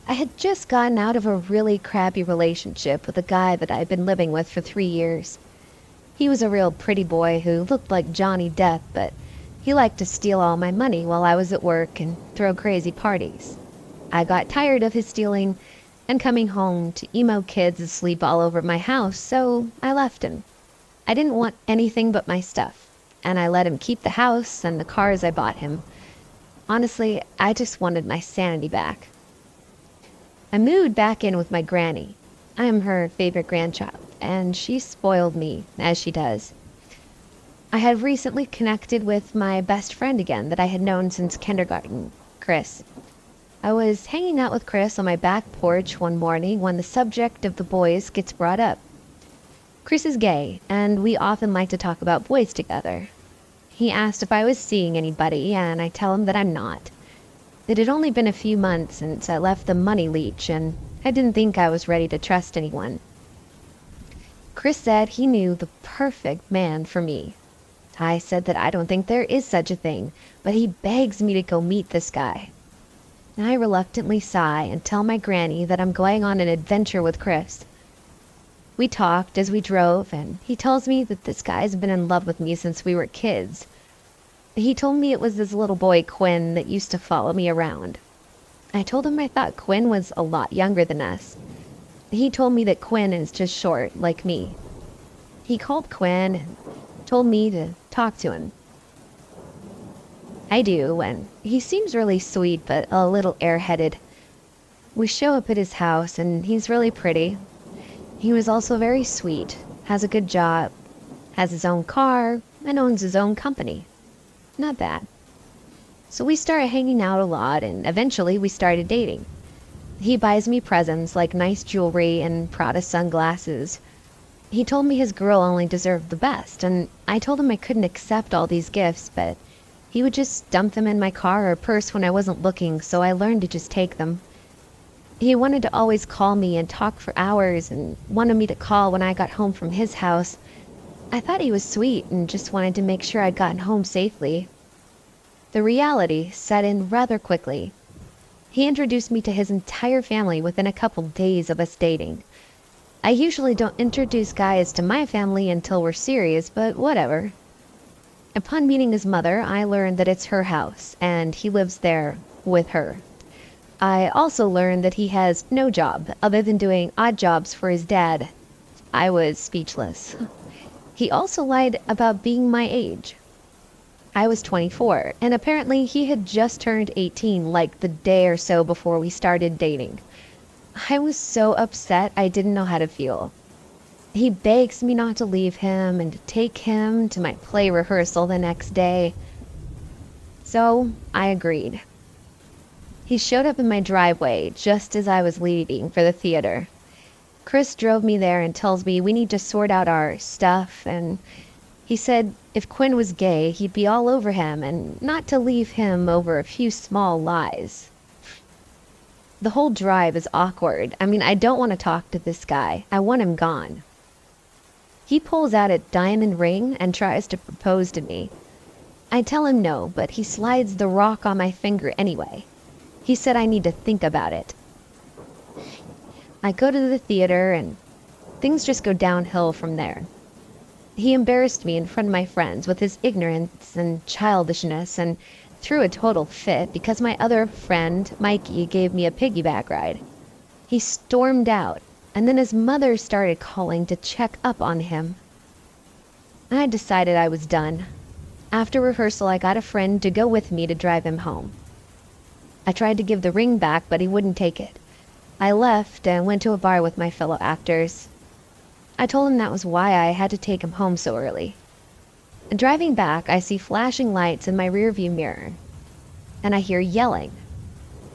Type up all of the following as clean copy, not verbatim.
I had just gotten out of a really crappy relationship with a guy that I'd been living with for 3 years. He was a real pretty boy who looked like Johnny Depp, but he liked to steal all my money while I was at work and throw crazy parties. I got tired of his stealing and coming home to emo kids asleep all over my house, so I left him. I didn't want anything but my stuff, and I let him keep the house and the cars I bought him. Honestly, I just wanted my sanity back. I moved back in with my granny. I am her favorite grandchild, and she spoiled me, as she does. I had recently connected with my best friend again that I had known since kindergarten, Chris. I was hanging out with Chris on my back porch one morning when the subject of the boys gets brought up. Chris is gay, and we often like to talk about boys together. He asked if I was seeing anybody, and I tell him that I'm not. It had only been a few months since I left the money leech, and I didn't think I was ready to trust anyone. Chris said he knew the perfect man for me. I said that I don't think there is such a thing, but he begs me to go meet this guy. I reluctantly sigh and tell my granny that I'm going on an adventure with Chris. We talked as we drove, and he tells me that this guy's been in love with me since we were kids. He told me it was this little boy, Quinn, that used to follow me around. I told him I thought Quinn was a lot younger than us. He told me that Quinn is just short, like me. He called Quinn and told me to talk to him. I do, and he seems really sweet, but a little airheaded. We show up at his house, and he's really pretty. He was also very sweet, has a good job, has his own car, and owns his own company. Not bad. So we started hanging out a lot, and eventually we started dating. He buys me presents like nice jewelry and Prada sunglasses. He told me his girl only deserved the best, and I told him I couldn't accept all these gifts, but he would just dump them in my car or purse when I wasn't looking, so I learned to just take them. He wanted to always call me and talk for hours and wanted me to call when I got home from his house. I thought he was sweet and just wanted to make sure I'd gotten home safely. The reality set in rather quickly. He introduced me to his entire family within a couple days of us dating. I usually don't introduce guys to my family until we're serious, but whatever. Upon meeting his mother, I learned that it's her house, and he lives there with her. I also learned that he has no job other than doing odd jobs for his dad. I was speechless. He also lied about being my age. I was 24, and apparently he had just turned 18 like the day or so before we started dating. I was so upset I didn't know how to feel. He begs me not to leave him and to take him to my play rehearsal the next day. So I agreed. He showed up in my driveway just as I was leaving for the theater. Chris drove me there and tells me we need to sort out our stuff, and he said if Quinn was gay, he'd be all over him and not to leave him over a few small lies. The whole drive is awkward. I don't want to talk to this guy. I want him gone. He pulls out a diamond ring and tries to propose to me. I tell him no, but he slides the rock on my finger anyway. He said I need to think about it. I go to the theater and things just go downhill from there. He embarrassed me in front of my friends with his ignorance and childishness and threw a total fit because my other friend, Mikey, gave me a piggyback ride. He stormed out, and then his mother started calling to check up on him. I decided I was done. After rehearsal, I got a friend to go with me to drive him home. I tried to give the ring back, but he wouldn't take it. I left and went to a bar with my fellow actors. I told him that was why I had to take him home so early. Driving back, I see flashing lights in my rearview mirror, and I hear yelling.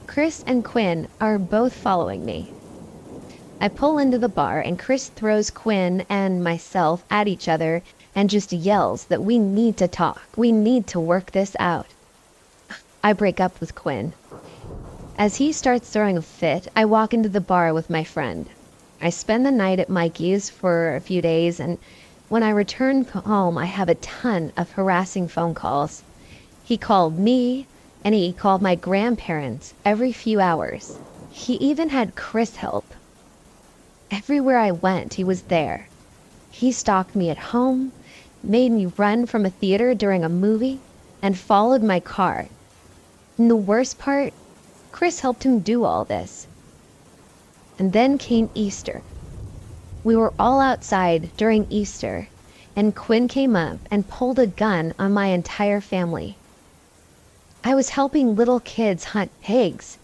Chris and Quinn are both following me. I pull into the bar, and Chris throws Quinn and myself at each other and just yells that we need to talk. We need to work this out. I break up with Quinn. As he starts throwing a fit, I walk into the bar with my friend. I spend the night at Mikey's for a few days, and when I return home, I have a ton of harassing phone calls. He called me, and he called my grandparents every few hours. He even had Chris help. Everywhere I went, he was there. He stalked me at home, made me run from a theater during a movie, and followed my car. And the worst part, Chris helped him do all this. And then came Easter. We were all outside during Easter, and Quinn came up and pulled a gun on my entire family. I was helping little kids hunt pigs.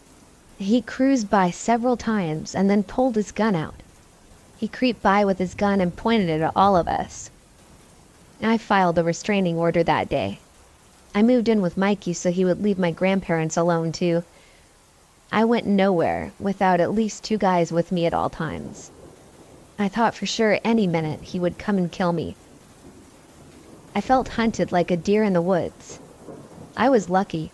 He cruised by several times and then pulled his gun out. He creeped by with his gun and pointed it at all of us. I filed a restraining order that day. I moved in with Mikey so he would leave my grandparents alone too. I went nowhere without at least 2 guys with me at all times. I thought for sure any minute he would come and kill me. I felt hunted like a deer in the woods. I was lucky.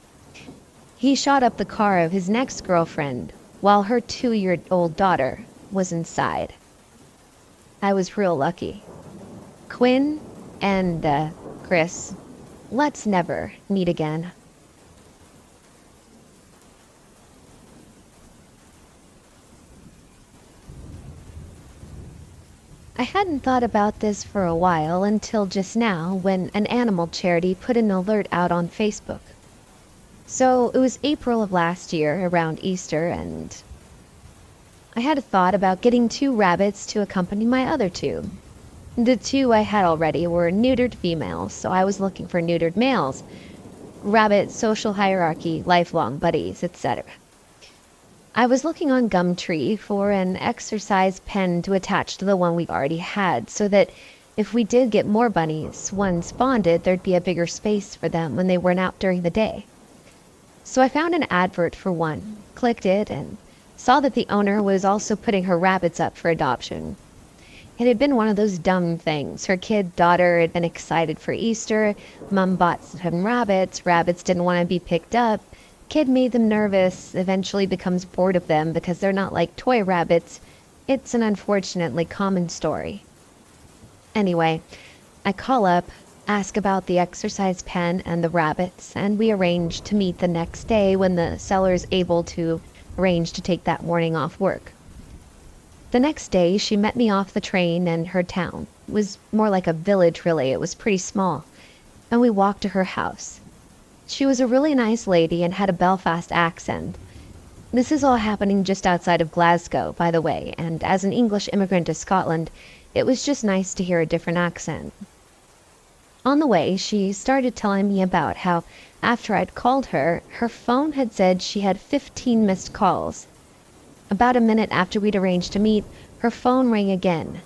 He shot up the car of his next girlfriend while her 2-year-old daughter was inside. I was real lucky. Quinn and Chris, let's never meet again. I hadn't thought about this for a while until just now when an animal charity put an alert out on Facebook. So it was April of last year, around Easter, and I had a thought about getting 2 rabbits to accompany my other 2. The 2 I had already were neutered females, so I was looking for neutered males. Rabbit, social hierarchy, lifelong buddies, etc. I was looking on Gumtree for an exercise pen to attach to the one we already had, so that if we did get more bunnies, one spawned, there'd be a bigger space for them when they weren't out during the day. So I found an advert for one, clicked it, and saw that the owner was also putting her rabbits up for adoption. It had been one of those dumb things. Her daughter had been excited for Easter, Mom bought some rabbits didn't want to be picked up, kid made them nervous, eventually becomes bored of them because they're not like toy rabbits. It's an unfortunately common story. Anyway, I call up, ask about the exercise pen and the rabbits, and we arrange to meet the next day when the seller's able to arrange to take that morning off work. The next day, she met me off the train in her town. It was more like a village, really. It was pretty small. And we walked to her house. She was a really nice lady and had a Belfast accent. This is all happening just outside of Glasgow, by the way, and as an English immigrant to Scotland, it was just nice to hear a different accent. On the way, she started telling me about how, after I'd called her, her phone had said she had 15 missed calls. About a minute after we'd arranged to meet, her phone rang again,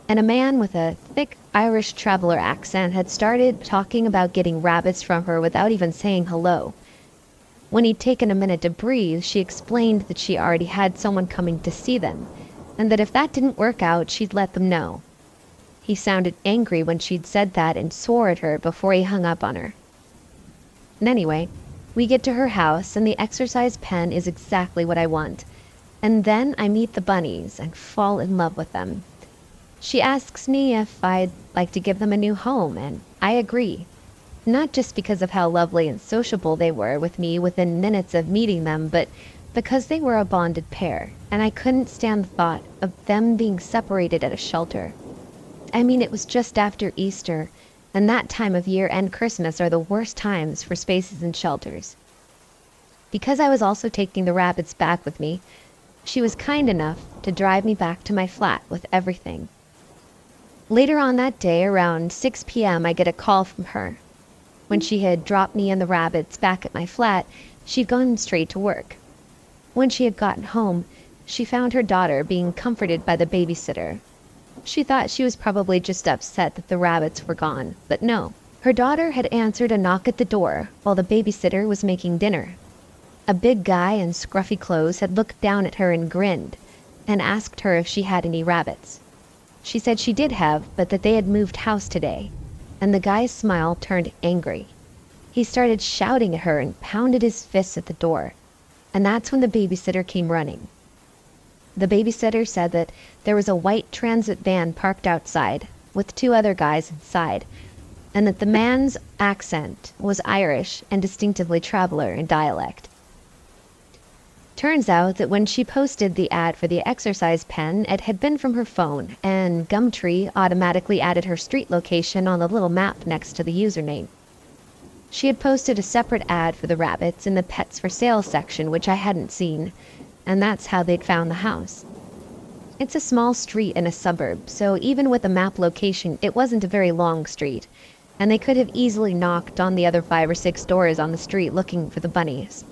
and a man with a thick Irish traveller accent had started talking about getting rabbits from her without even saying hello. When he'd taken a minute to breathe, she explained that she already had someone coming to see them, and that if that didn't work out, she'd let them know. He sounded angry when she'd said that and swore at her before he hung up on her. And anyway, we get to her house, and the exercise pen is exactly what I want. And then I meet the bunnies and fall in love with them. She asks me if I'd like to give them a new home, and I agree. Not just because of how lovely and sociable they were with me within minutes of meeting them, but because they were a bonded pair, and I couldn't stand the thought of them being separated at a shelter. I mean, it was just after Easter, and that time of year and Christmas are the worst times for spaces in shelters. Because I was also taking the rabbits back with me, she was kind enough to drive me back to my flat with everything. Later on that day, around 6 p.m., I get a call from her. When she had dropped me and the rabbits back at my flat, she'd gone straight to work. When she had gotten home, she found her daughter being comforted by the babysitter. She thought she was probably just upset that the rabbits were gone, but no. Her daughter had answered a knock at the door while the babysitter was making dinner. A big guy in scruffy clothes had looked down at her and grinned, and asked her if she had any rabbits. She said she did have, but that they had moved house today, and the guy's smile turned angry. He started shouting at her and pounded his fists at the door, and that's when the babysitter came running. The babysitter said that there was a white transit van parked outside, with 2 other guys inside, and that the man's accent was Irish and distinctively traveller in dialect. Turns out that when she posted the ad for the exercise pen, it had been from her phone, and Gumtree automatically added her street location on the little map next to the username. She had posted a separate ad for the rabbits in the pets for sale section, which I hadn't seen, and that's how they'd found the house. It's a small street in a suburb, so even with a map location, it wasn't a very long street, and they could have easily knocked on the other 5 or 6 doors on the street looking for the bunnies.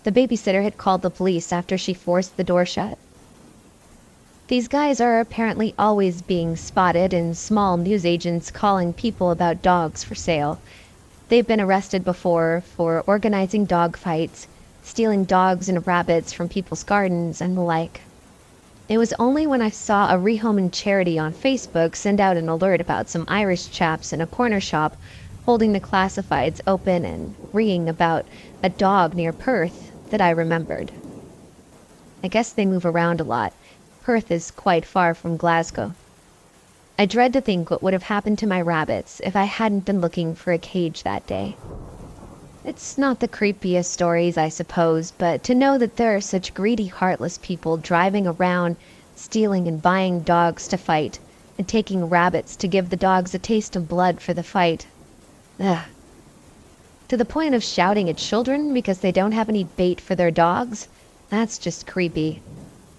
The babysitter had called the police after she forced the door shut. These guys are apparently always being spotted in small newsagents calling people about dogs for sale. They've been arrested before for organizing dog fights, stealing dogs and rabbits from people's gardens, and the like. It was only when I saw a rehoming charity on Facebook send out an alert about some Irish chaps in a corner shop holding the classifieds open and reading about a dog near Perth that I remembered. I guess they move around a lot. Perth is quite far from Glasgow. I dread to think what would have happened to my rabbits if I hadn't been looking for a cage that day. It's not the creepiest stories, I suppose, but to know that there are such greedy, heartless people driving around, stealing and buying dogs to fight, and taking rabbits to give the dogs a taste of blood for the fight. Ugh. To the point of shouting at children because they don't have any bait for their dogs? That's just creepy.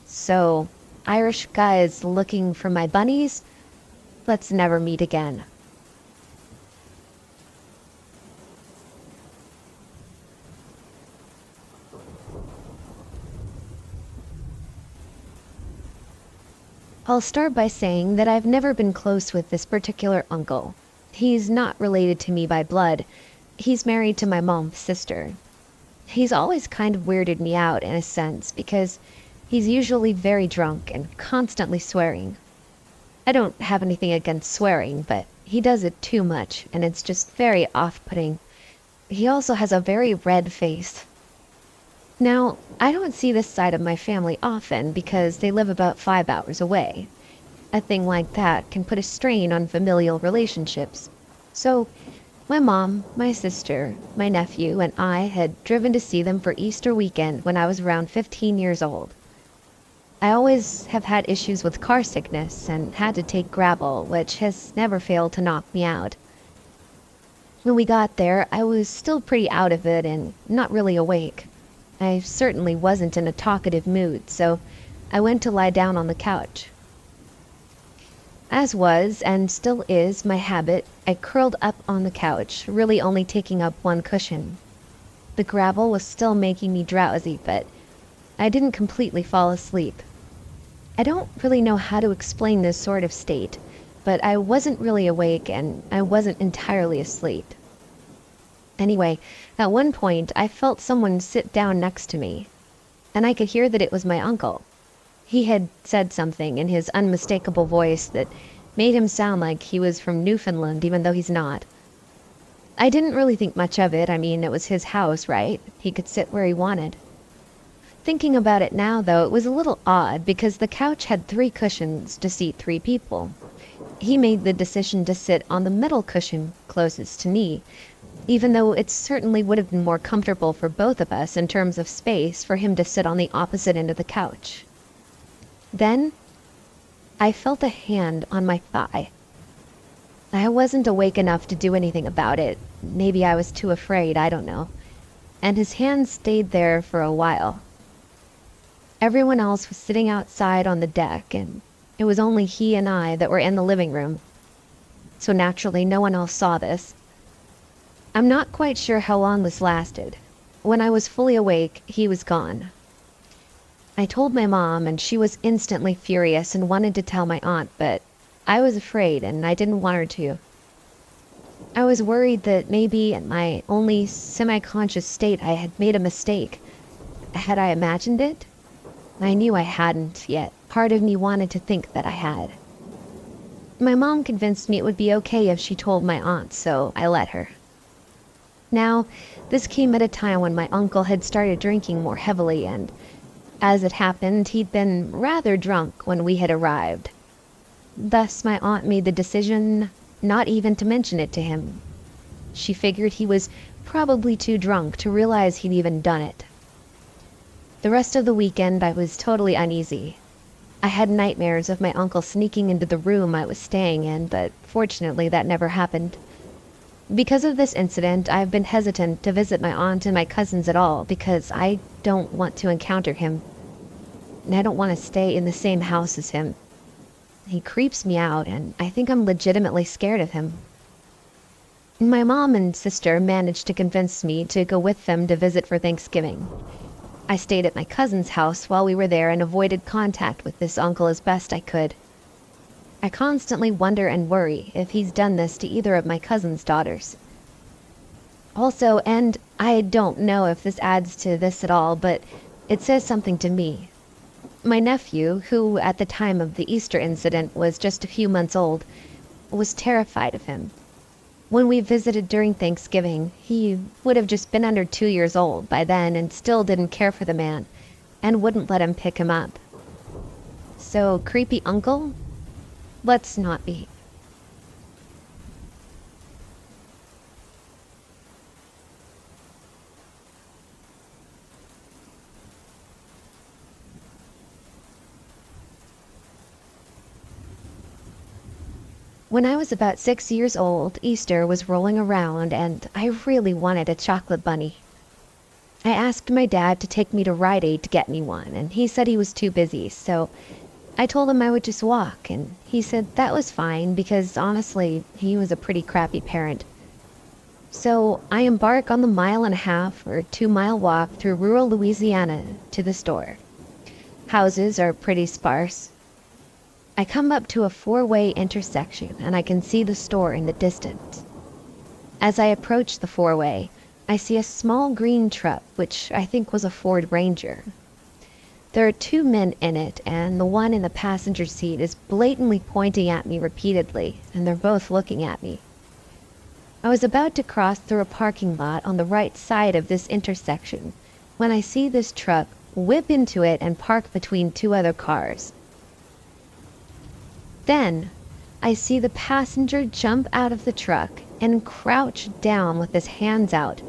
So, Irish guys looking for my bunnies? Let's never meet again. I'll start by saying that I've never been close with this particular uncle. He's not related to me by blood. He's married to my mom's sister. He's always kind of weirded me out in a sense because he's usually very drunk and constantly swearing. I don't have anything against swearing, but he does it too much and it's just very off-putting. He also has a very red face. Now, I don't see this side of my family often because they live about 5 hours away. A thing like that can put a strain on familial relationships. So, my mom, my sister, my nephew, and I had driven to see them for Easter weekend when I was around 15 years old. I always have had issues with car sickness and had to take Gravol, which has never failed to knock me out. When we got there, I was still pretty out of it and not really awake. I certainly wasn't in a talkative mood, so I went to lie down on the couch. As was, and still is, my habit, I curled up on the couch, really only taking up one cushion. The Gravol was still making me drowsy, but I didn't completely fall asleep. I don't really know how to explain this sort of state, but I wasn't really awake and I wasn't entirely asleep. Anyway, at one point I felt someone sit down next to me, and I could hear that it was my uncle. He had said something in his unmistakable voice that made him sound like he was from Newfoundland even though he's not. I didn't really think much of it. I mean, it was his house, right? He could sit where he wanted. Thinking about it now, though, it was a little odd because the couch had 3 cushions to seat 3 people. He made the decision to sit on the middle cushion closest to me, even though it certainly would have been more comfortable for both of us in terms of space for him to sit on the opposite end of the couch. Then, I felt a hand on my thigh. I wasn't awake enough to do anything about it. Maybe I was too afraid, I don't know. And his hand stayed there for a while. Everyone else was sitting outside on the deck, and it was only he and I that were in the living room. So naturally, no one else saw this. I'm not quite sure how long this lasted. When I was fully awake, he was gone. I told my mom, and she was instantly furious and wanted to tell my aunt, but I was afraid and I didn't want her to. I was worried that maybe in my only semi-conscious state I had made a mistake. Had I imagined it? I knew I hadn't, yet part of me wanted to think that I had. My mom convinced me it would be okay if she told my aunt, so I let her. Now, this came at a time when my uncle had started drinking more heavily, and as it happened, he'd been rather drunk when we had arrived. Thus, my aunt made the decision not even to mention it to him. She figured he was probably too drunk to realize he'd even done it. The rest of the weekend I was totally uneasy. I had nightmares of my uncle sneaking into the room I was staying in, but fortunately that never happened. Because of this incident, I've been hesitant to visit my aunt and my cousins at all because I don't want to encounter him. And I don't want to stay in the same house as him. He creeps me out, and I think I'm legitimately scared of him. My mom and sister managed to convince me to go with them to visit for Thanksgiving. I stayed at my cousin's house while we were there and avoided contact with this uncle as best I could. I constantly wonder and worry if he's done this to either of my cousin's daughters. Also, and I don't know if this adds to this at all, but it says something to me. My nephew, who at the time of the Easter incident was just a few months old, was terrified of him. When we visited during Thanksgiving, he would have just been under 2 years old by then and still didn't care for the man, and wouldn't let him pick him up. So, creepy uncle? Let's not be. When I was about 6 years old, Easter was rolling around and I really wanted a chocolate bunny. I asked my dad to take me to Rite Aid to get me one, and he said he was too busy, so I told him I would just walk, and he said that was fine because honestly, he was a pretty crappy parent. So I embark on the 1.5 or 2 mile walk through rural Louisiana to the store. Houses are pretty sparse. I come up to a 4-way intersection and I can see the store in the distance. As I approach the 4-way, I see a small green truck, which I think was a Ford Ranger. There are 2 men in it, and the one in the passenger seat is blatantly pointing at me repeatedly, and they're both looking at me. I was about to cross through a parking lot on the right side of this intersection when I see this truck whip into it and park between 2 other cars. Then, I see the passenger jump out of the truck and crouch down with his hands out,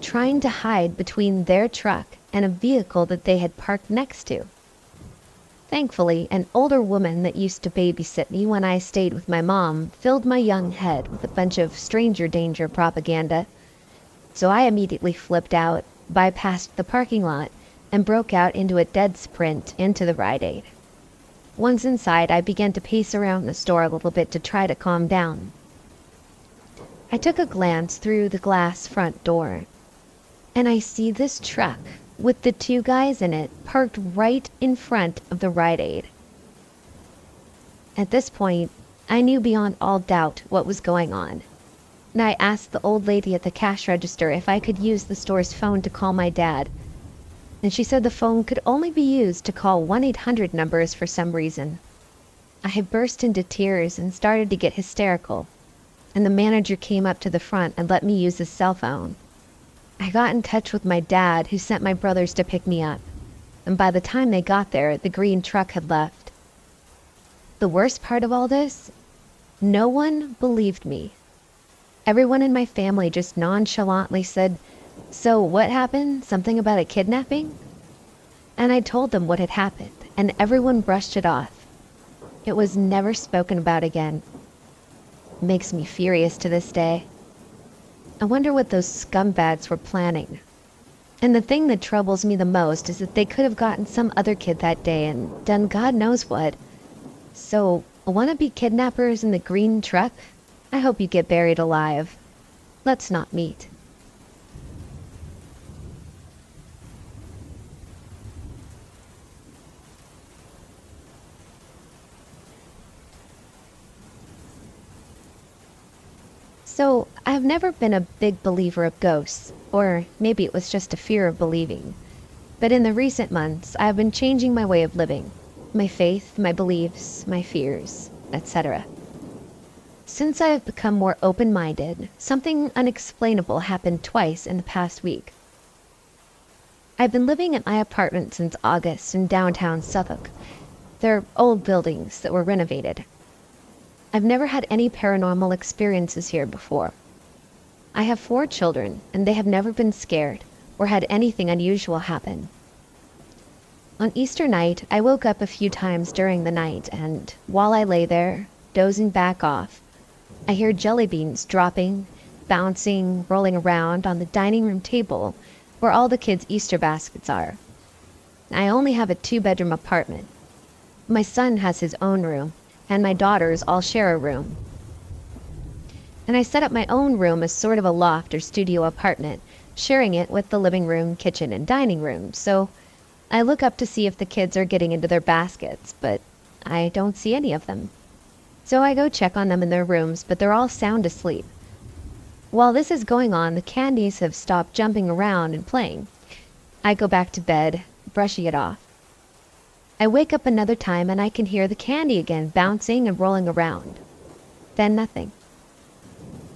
trying to hide between their truck and a vehicle that they had parked next to. Thankfully, an older woman that used to babysit me when I stayed with my mom filled my young head with a bunch of stranger danger propaganda. So I immediately flipped out, bypassed the parking lot, and broke out into a dead sprint into the Rite Aid. Once inside, I began to pace around the store a little bit to try to calm down. I took a glance through the glass front door, and I see this truck with the 2 guys in it parked right in front of the Rite Aid. At this point, I knew beyond all doubt what was going on, and I asked the old lady at the cash register if I could use the store's phone to call my dad, and she said the phone could only be used to call 1-800 numbers for some reason. I burst into tears and started to get hysterical, and the manager came up to the front and let me use his cell phone. I got in touch with my dad, who sent my brothers to pick me up, and by the time they got there, the green truck had left. The worst part of all this? No one believed me. Everyone in my family just nonchalantly said, "So what happened? Something about a kidnapping?" And I told them what had happened, and everyone brushed it off. It was never spoken about again. It makes me furious to this day. I wonder what those scumbags were planning. And the thing that troubles me the most is that they could have gotten some other kid that day and done God knows what. So, wanna-be kidnappers in the green truck? I hope you get buried alive. Let's not meet. So, I've never been a big believer of ghosts, or maybe it was just a fear of believing. But in the recent months, I've been changing my way of living, my faith, my beliefs, my fears, etc. Since I have become more open-minded, something unexplainable happened twice in the past week. I've been living at my apartment since August in downtown Suffolk. They're old buildings that were renovated. I've never had any paranormal experiences here before. I have 4 children, and they have never been scared or had anything unusual happen. On Easter night, I woke up a few times during the night, and while I lay there, dozing back off, I hear jelly beans dropping, bouncing, rolling around on the dining room table where all the kids' Easter baskets are. I only have a 2-bedroom apartment. My son has his own room, and my daughters all share a room. And I set up my own room as sort of a loft or studio apartment, sharing it with the living room, kitchen, and dining room. So I look up to see if the kids are getting into their baskets, but I don't see any of them. So I go check on them in their rooms, but they're all sound asleep. While this is going on, the candies have stopped jumping around and playing. I go back to bed, brushing it off. I wake up another time and I can hear the candy again bouncing and rolling around. Then nothing.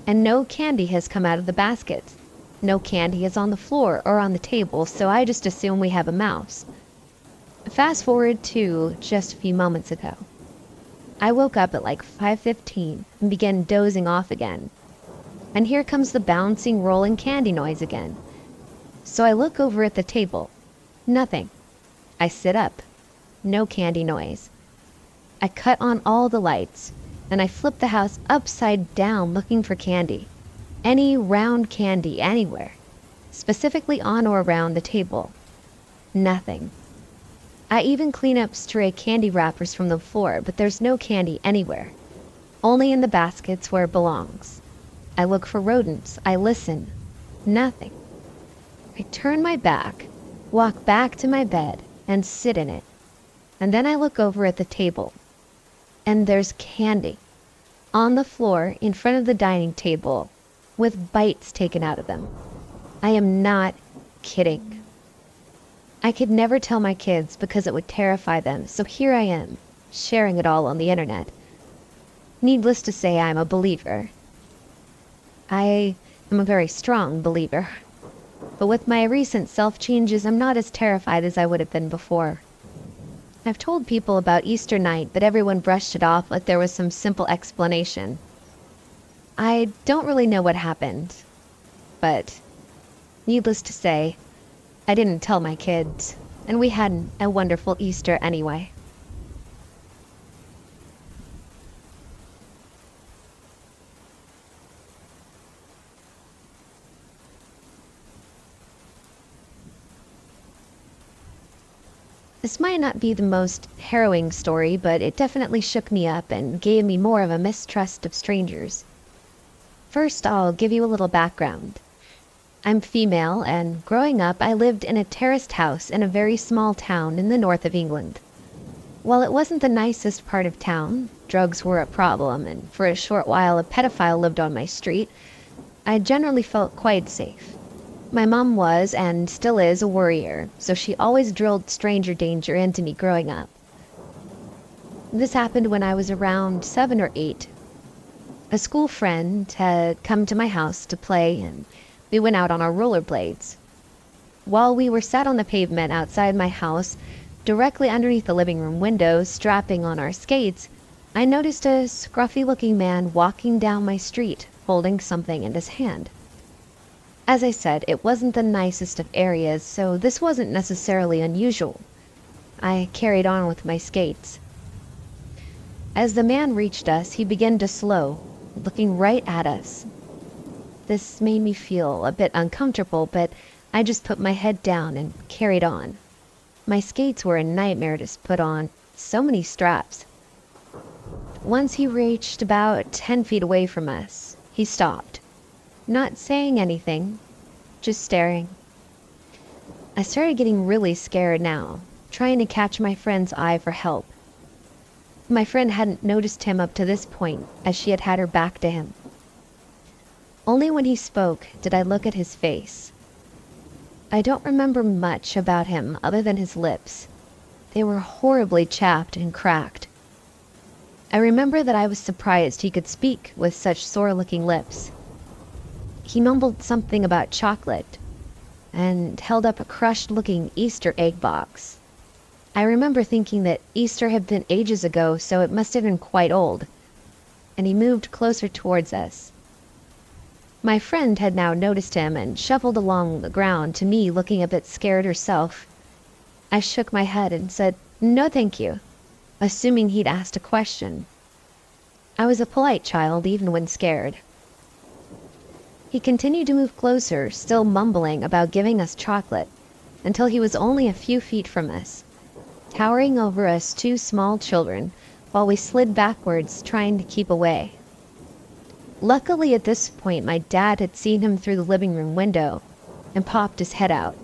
And no candy has come out of the baskets. No candy is on the floor or on the table, so I just assume we have a mouse. Fast forward to just a few moments ago. I woke up at like 5:15 and began dozing off again. And here comes the bouncing, rolling candy noise again. So I look over at the table. Nothing. I sit up. No candy noise. I cut on all the lights, and I flip the house upside down looking for candy. Any round candy anywhere, specifically on or around the table. Nothing. I even clean up stray candy wrappers from the floor, but there's no candy anywhere. Only in the baskets where it belongs. I look for rodents. I listen. Nothing. I turn my back, walk back to my bed, and sit in it. And then I look over at the table. And there's candy. On the floor, in front of the dining table, with bites taken out of them. I am not kidding. I could never tell my kids because it would terrify them, so here I am, sharing it all on the internet. Needless to say, I'm a believer. I am a very strong believer. But with my recent self-changes, I'm not as terrified as I would have been before. I've told people about Easter night, but everyone brushed it off like there was some simple explanation. I don't really know what happened, but needless to say, I didn't tell my kids, and we had a wonderful Easter anyway. This might not be the most harrowing story, but it definitely shook me up and gave me more of a mistrust of strangers. First, I'll give you a little background. I'm female, and growing up, I lived in a terraced house in a very small town in the north of England. While it wasn't the nicest part of town, drugs were a problem, and for a short while a pedophile lived on my street, I generally felt quite safe. My mom was, and still is, a worrier, so she always drilled stranger danger into me growing up. This happened when I was around 7 or 8. A school friend had come to my house to play, and we went out on our rollerblades. While we were sat on the pavement outside my house, directly underneath the living room window, strapping on our skates, I noticed a scruffy-looking man walking down my street, holding something in his hand. As I said, it wasn't the nicest of areas, so this wasn't necessarily unusual. I carried on with my skates. As the man reached us, he began to slow, looking right at us. This made me feel a bit uncomfortable, but I just put my head down and carried on. My skates were a nightmare to put on, so many straps. Once he reached about 10 feet away from us, he stopped. Not saying anything, just staring. I started getting really scared now, trying to catch my friend's eye for help. My friend hadn't noticed him up to this point, as she had had her back to him. Only when he spoke did I look at his face. I don't remember much about him other than his lips. They were horribly chapped and cracked. I remember that I was surprised he could speak with such sore-looking lips. He mumbled something about chocolate, and held up a crushed-looking Easter egg box. I remember thinking that Easter had been ages ago, so it must have been quite old, and he moved closer towards us. My friend had now noticed him and shuffled along the ground to me, looking a bit scared herself. I shook my head and said, "No thank you," assuming he'd asked a question. I was a polite child even when scared. He continued to move closer, still mumbling about giving us chocolate, until he was only a few feet from us, towering over us two small children, while we slid backwards trying to keep away. Luckily at this point my dad had seen him through the living room window and popped his head out.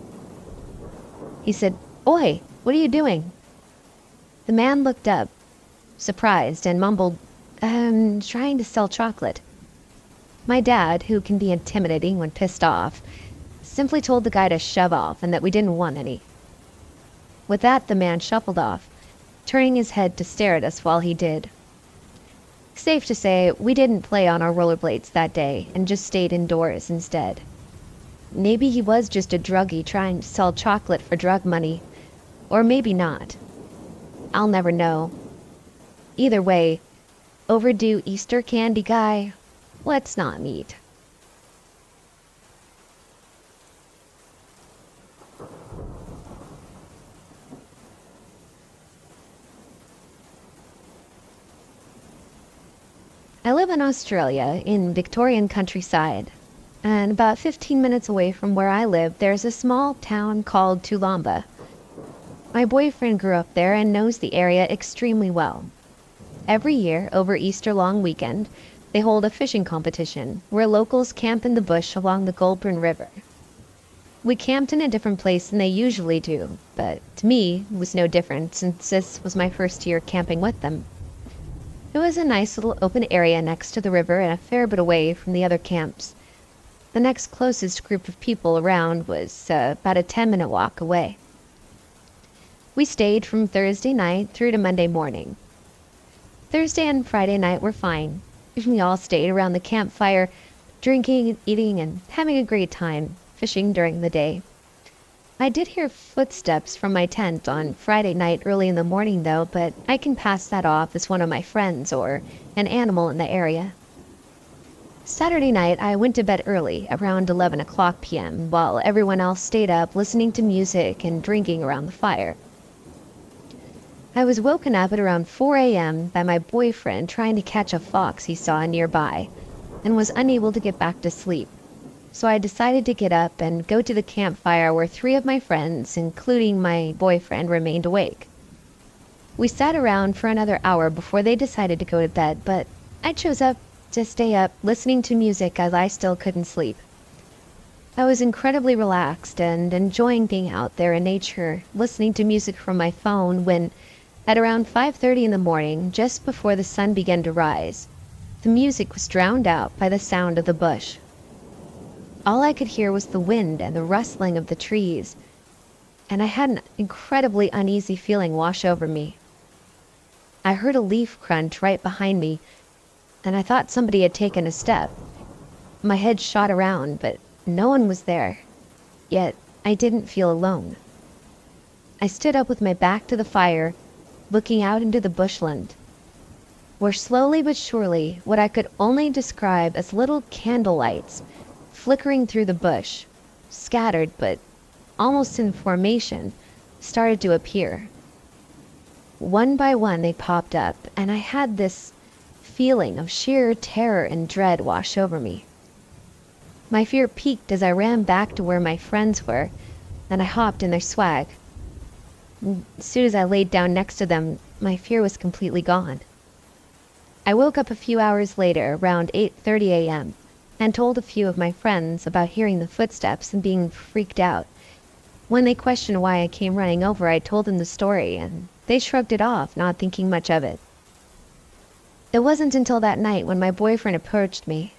He said, "Oi, what are you doing?" The man looked up, surprised, and mumbled, trying to sell chocolate." My dad, who can be intimidating when pissed off, simply told the guy to shove off and that we didn't want any. With that, the man shuffled off, turning his head to stare at us while he did. Safe to say, we didn't play on our rollerblades that day and just stayed indoors instead. Maybe he was just a druggie trying to sell chocolate for drug money, or maybe not. I'll never know. Either way, overdue Easter candy guy, let's not meet. I live in Australia, in Victorian countryside, and about 15 minutes away from where I live there's a small town called Toolamba. My boyfriend grew up there and knows the area extremely well. Every year, over Easter long weekend, they hold a fishing competition where locals camp in the bush along the Goulburn River. We camped in a different place than they usually do, but to me it was no different since this was my first year camping with them. It was a nice little open area next to the river and a fair bit away from the other camps. The next closest group of people around was about a 10-minute walk away. We stayed from Thursday night through to Monday morning. Thursday and Friday night were fine. We all stayed around the campfire, drinking, eating, and having a great time, fishing during the day. I did hear footsteps from my tent on Friday night early in the morning though, but I can pass that off as one of my friends or an animal in the area. Saturday night I went to bed early, around 11 o'clock p.m., while everyone else stayed up listening to music and drinking around the fire. I was woken up at around 4 a.m. by my boyfriend trying to catch a fox he saw nearby, and was unable to get back to sleep. So I decided to get up and go to the campfire where 3 of my friends, including my boyfriend, remained awake. We sat around for another hour before they decided to go to bed, but I chose to stay up listening to music as I still couldn't sleep. I was incredibly relaxed and enjoying being out there in nature, listening to music from my phone when, at around 5:30 in the morning, just before the sun began to rise, the music was drowned out by the sound of the bush. All I could hear was the wind and the rustling of the trees, and I had an incredibly uneasy feeling wash over me. I heard a leaf crunch right behind me, and I thought somebody had taken a step. My head shot around, but no one was there, yet I didn't feel alone. I stood up with my back to the fire, looking out into the bushland, where slowly but surely what I could only describe as little candle lights flickering through the bush, scattered but almost in formation, started to appear. One by one they popped up, and I had this feeling of sheer terror and dread wash over me. My fear peaked as I ran back to where my friends were, and I hopped in their swag. As soon as I laid down next to them, my fear was completely gone. I woke up a few hours later, around 8:30 a.m., and told a few of my friends about hearing the footsteps and being freaked out. When they questioned why I came running over, I told them the story, and they shrugged it off, not thinking much of it. It wasn't until that night when my boyfriend approached me.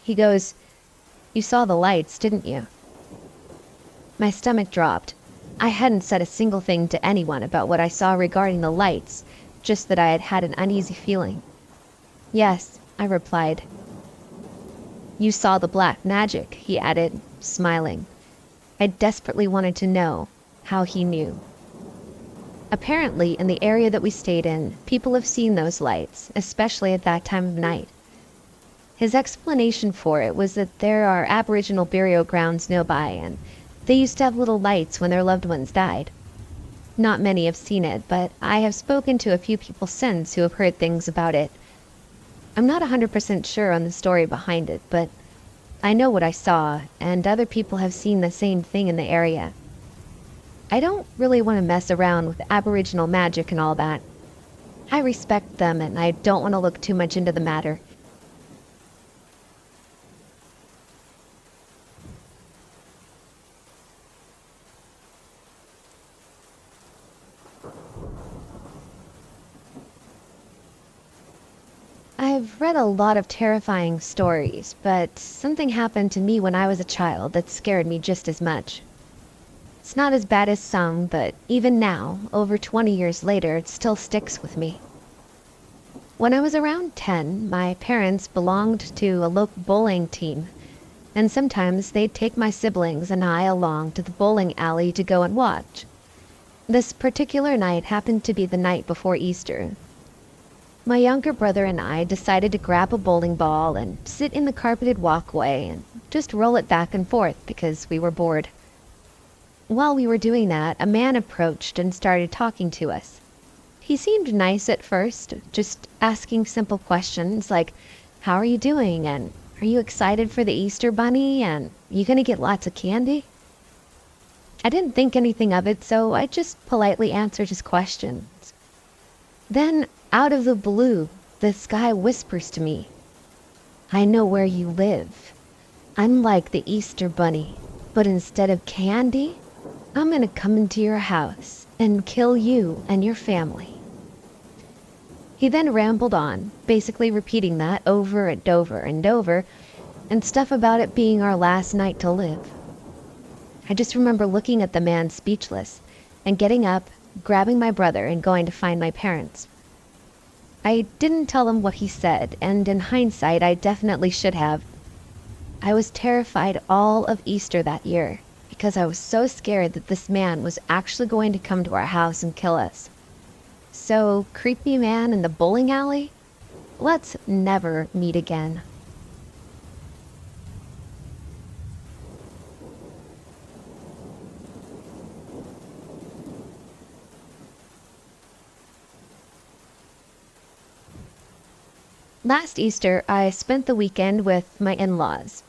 He goes, "You saw the lights, didn't you?" My stomach dropped. I hadn't said a single thing to anyone about what I saw regarding the lights, just that I had had an uneasy feeling. "Yes," I replied. "You saw the black magic," he added, smiling. I desperately wanted to know how he knew. Apparently, in the area that we stayed in, people have seen those lights, especially at that time of night. His explanation for it was that there are Aboriginal burial grounds nearby, and they used to have little lights when their loved ones died. Not many have seen it, but I have spoken to a few people since who have heard things about it. I'm not 100% sure on the story behind it, but I know what I saw, and other people have seen the same thing in the area. I don't really want to mess around with Aboriginal magic and all that. I respect them, and I don't want to look too much into the matter. I've read a lot of terrifying stories, but something happened to me when I was a child that scared me just as much. It's not as bad as some, but even now, over 20 years later, it still sticks with me. When I was around 10, my parents belonged to a local bowling team, and sometimes they'd take my siblings and I along to the bowling alley to go and watch. This particular night happened to be the night before Easter. My younger brother and I decided to grab a bowling ball and sit in the carpeted walkway and just roll it back and forth because we were bored. While we were doing that, a man approached and started talking to us. He seemed nice at first, just asking simple questions like, "How are you doing?" and "Are you excited for the Easter Bunny?" and "You gonna get lots of candy?" I didn't think anything of it, so I just politely answered his questions. Then, out of the blue, this guy whispers to me, "I know where you live. I'm like the Easter Bunny, but instead of candy, I'm gonna come into your house and kill you and your family." He then rambled on, basically repeating that over and over and over, and stuff about it being our last night to live. I just remember looking at the man speechless, and getting up, grabbing my brother, and going to find my parents. I didn't tell them what he said, and in hindsight I definitely should have. I was terrified all of Easter that year, because I was so scared that this man was actually going to come to our house and kill us. So, creepy man in the bowling alley? Let's never meet again. Last Easter, I spent the weekend with my in-laws.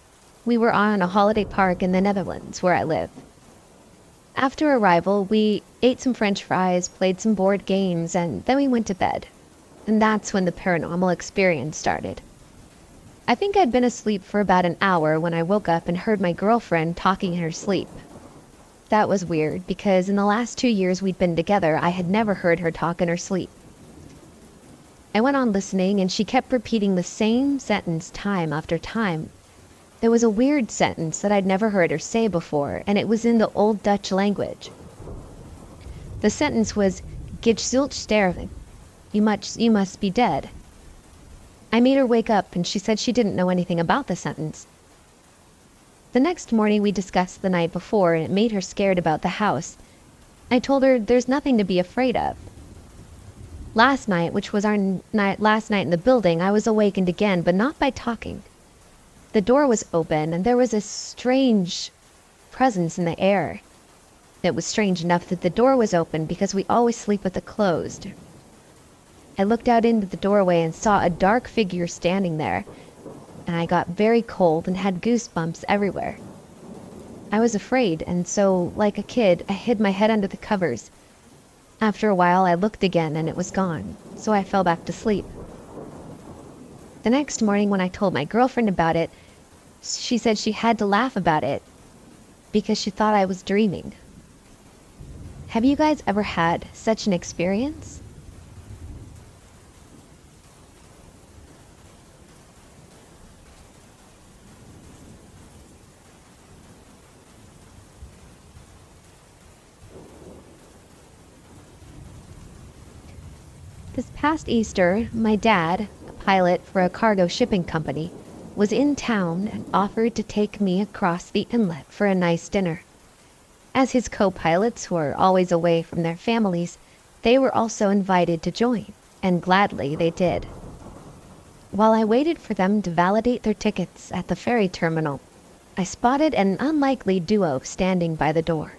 We were on a holiday park in the Netherlands, where I live. After arrival, we ate some French fries, played some board games, and then we went to bed. And that's when the paranormal experience started. I think I'd been asleep for about an hour when I woke up and heard my girlfriend talking in her sleep. That was weird, because in the last 2 years we'd been together, I had never heard her talk in her sleep. I went on listening, and she kept repeating the same sentence time after time. There was a weird sentence that I'd never heard her say before, and it was in the Old Dutch language. The sentence was, "Gij zult sterven. You must be dead." I made her wake up, and she said she didn't know anything about the sentence. The next morning we discussed the night before, and it made her scared about the house. I told her there's nothing to be afraid of. Last night, which was our last night in the building, I was awakened again, but not by talking. The door was open, and there was a strange presence in the air. It was strange enough that the door was open because we always sleep with it closed. I looked out into the doorway and saw a dark figure standing there, and I got very cold and had goosebumps everywhere. I was afraid, and so, like a kid, I hid my head under the covers. After a while, I looked again, and it was gone, so I fell back to sleep. The next morning, when I told my girlfriend about it, she said she had to laugh about it because she thought I was dreaming. Have you guys ever had such an experience? This past Easter, my dad, a pilot for a cargo shipping company, was in town and offered to take me across the inlet for a nice dinner. As his co-pilots were always away from their families, they were also invited to join, and gladly they did. While I waited for them to validate their tickets at the ferry terminal, I spotted an unlikely duo standing by the door.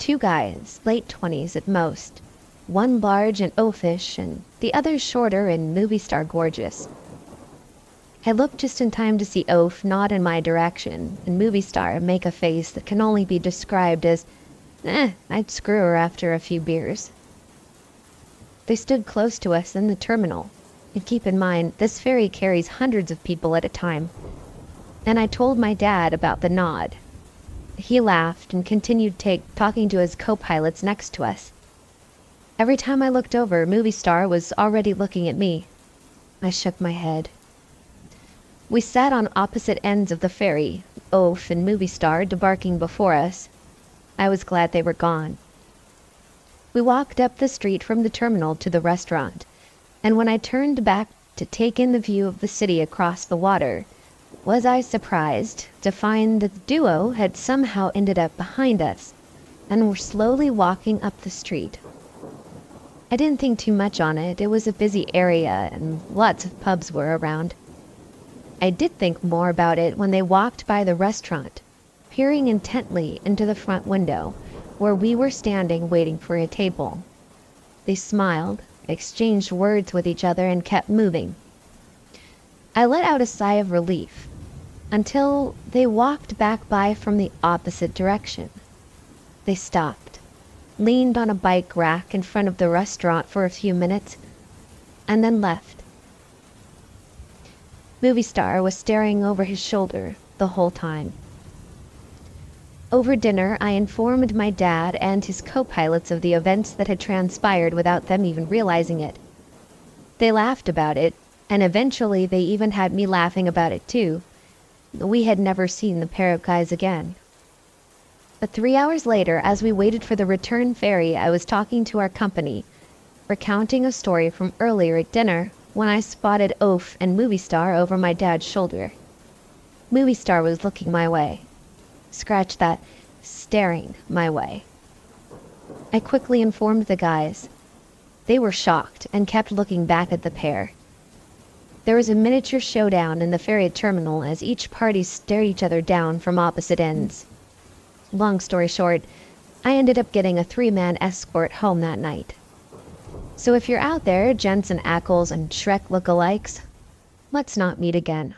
two guys, late 20s at most. One large and oafish, and the other shorter and movie star gorgeous. I looked just in time to see Oaf nod in my direction, and movie star make a face that can only be described as, I'd screw her after a few beers. They stood close to us in the terminal, and keep in mind, this ferry carries hundreds of people at a time. And I told my dad about the nod. He laughed and continued talking to his co-pilots next to us. Every time I looked over, movie star was already looking at me. I shook my head. We sat on opposite ends of the ferry, Oaf and movie star debarking before us. I was glad they were gone. We walked up the street from the terminal to the restaurant, and when I turned back to take in the view of the city across the water, was I surprised to find that the duo had somehow ended up behind us, and were slowly walking up the street. I didn't think too much on it. It was a busy area, and lots of pubs were around. I did think more about it when they walked by the restaurant, peering intently into the front window, where we were standing waiting for a table. They smiled, exchanged words with each other, and kept moving. I let out a sigh of relief, until they walked back by from the opposite direction. They stopped, leaned on a bike rack in front of the restaurant for a few minutes, and then left. Movie star was staring over his shoulder the whole time. Over dinner, I informed my dad and his co-pilots of the events that had transpired without them even realizing it. They laughed about it, and eventually they even had me laughing about it too. We had never seen the pair of guys again. But 3 hours later, as we waited for the return ferry, I was talking to our company, recounting a story from earlier at dinner, when I spotted Oaf and movie star over my dad's shoulder. Movie star was looking my way. Scratch that, staring my way. I quickly informed the guys. They were shocked and kept looking back at the pair. There was a miniature showdown in the ferry terminal as each party stared each other down from opposite ends. Long story short, I ended up getting a 3-man escort home that night. So if you're out there, Jensen Ackles and Shrek lookalikes, let's not meet again.